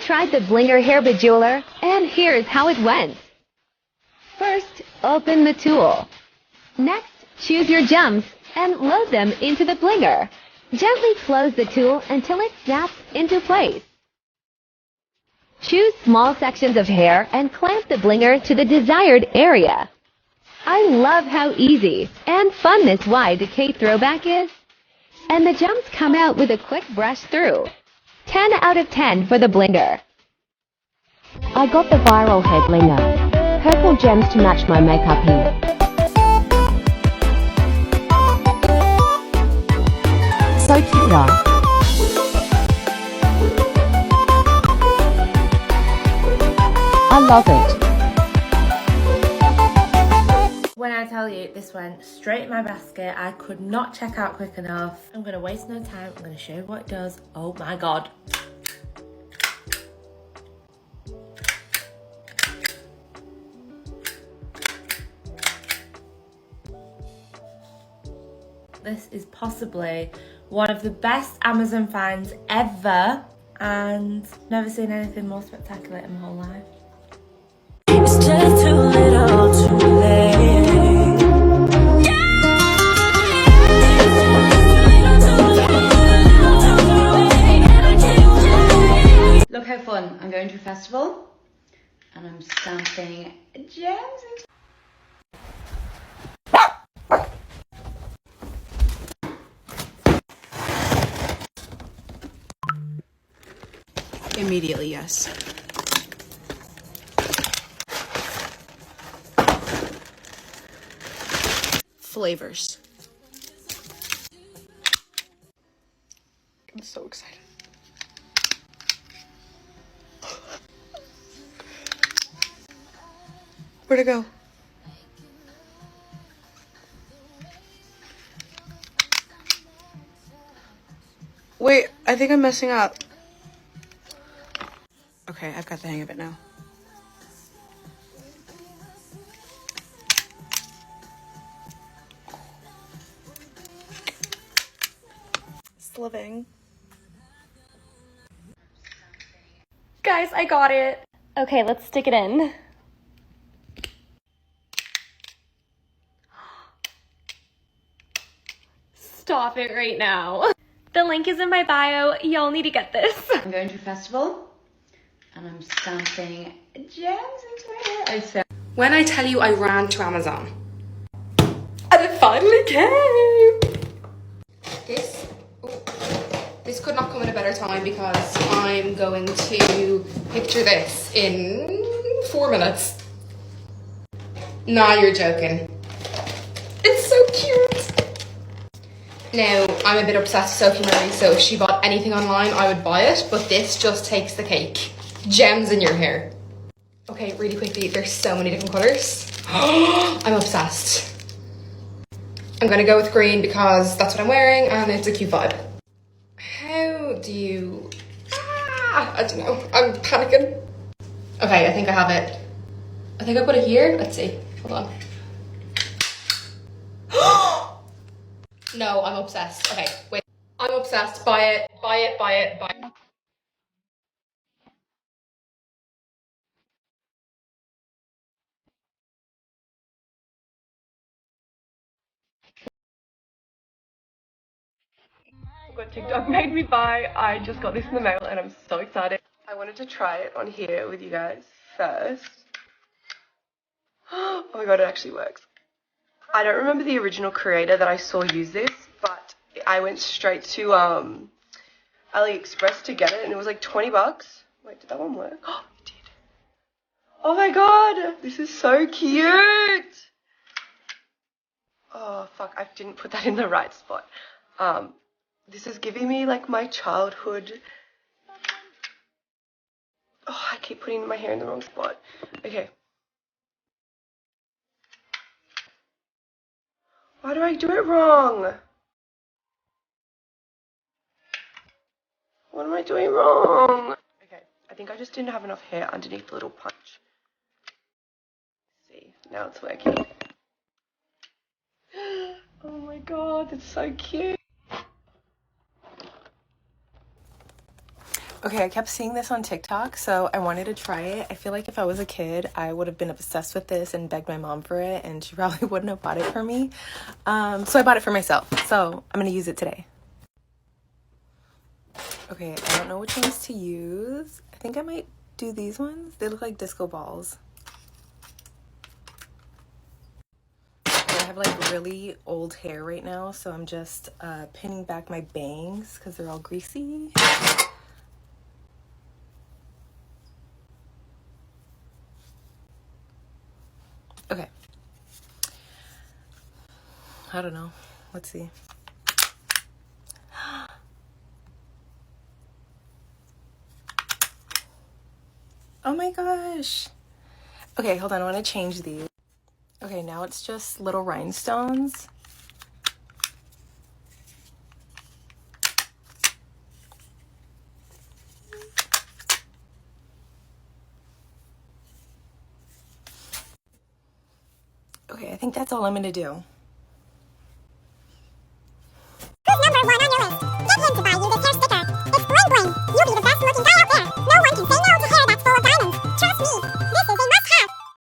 tried the Blinger Hair Bejeweler, and here's how it went. First, open the tool. Next, choose your gems and load them into the blinger. Gently close the tool until it snaps into place. Choose small sections of hair and clamp the blinger to the desired area. I love how easy and fun this Y2K throwback is. And the gems come out with a quick brush through. 10 out of 10 for the blinger. I got the viral hair blinger. Purple gems to match my makeup here. So cute, right? I love it. When I tell you this went straight in my basket, I could not check out quick enough. I'm gonna waste no time. I'm gonna show you what it does. Oh my god. This is possibly one of the best Amazon finds ever, and never seen anything more spectacular in my whole life. It's just too little, too late. Look how fun. I'm going to a festival and I'm stamping gems into Immediately, yes. Flavors. I'm so excited. Where'd it go? Wait, I think I'm messing up. Okay, I've got the hang of it now. It's living. Guys, I got it. Okay, let's stick it in. Stop it right now. The link is in my bio. Y'all need to get this. I'm going to a festival and I'm stamping gems into my hair. When I tell you I ran to Amazon, and it finally came. This could not come at a better time because I'm going to picture this in 4 minutes. Nah, you're joking. It's so cute. Now, I'm a bit obsessed with Sophie Murray, so if she bought anything online, I would buy it, but this just takes the cake. Gems in your hair. Okay, really quickly, there's so many different colours. I'm obsessed. I'm gonna go with green because that's what I'm wearing and it's a cute vibe. How do you... I don't know, I'm panicking. Okay, I think I have it. I think I put it here, let's see, hold on. No, I'm obsessed. Okay, wait. I'm obsessed. Buy it, buy it, buy it, buy it. What TikTok made me buy. I just got this in the mail and I'm so excited. I wanted to try it on here with you guys first. Oh my god, it actually works. I don't remember the original creator that I saw use this, but I went straight to AliExpress to get it and it was like 20 bucks. Wait, did that one work? Oh, it did. Oh my god, this is so cute. Oh fuck, I didn't put that in the right spot. This is giving me like my childhood. Oh, I keep putting my hair in the wrong spot. Okay. Why do I do it wrong? What am I doing wrong? Okay, I think I just didn't have enough hair underneath the little punch. See, now it's working. Oh my god, that's so cute. Okay, I kept seeing this on TikTok, so I wanted to try it. I feel like if I was a kid, I would have been obsessed with this and begged my mom for it, and she probably wouldn't have bought it for me. So I bought it for myself, so I'm gonna use it today. Okay, I don't know which ones to use. I think I might do these ones. They look like disco balls. I have like really old hair right now, so I'm just pinning back my bangs because they're all greasy. Okay. I don't know. Let's see. Oh my gosh. Okay, hold on. I want to change these. Okay, now it's just little rhinestones. Okay, I think that's all I'm going to do.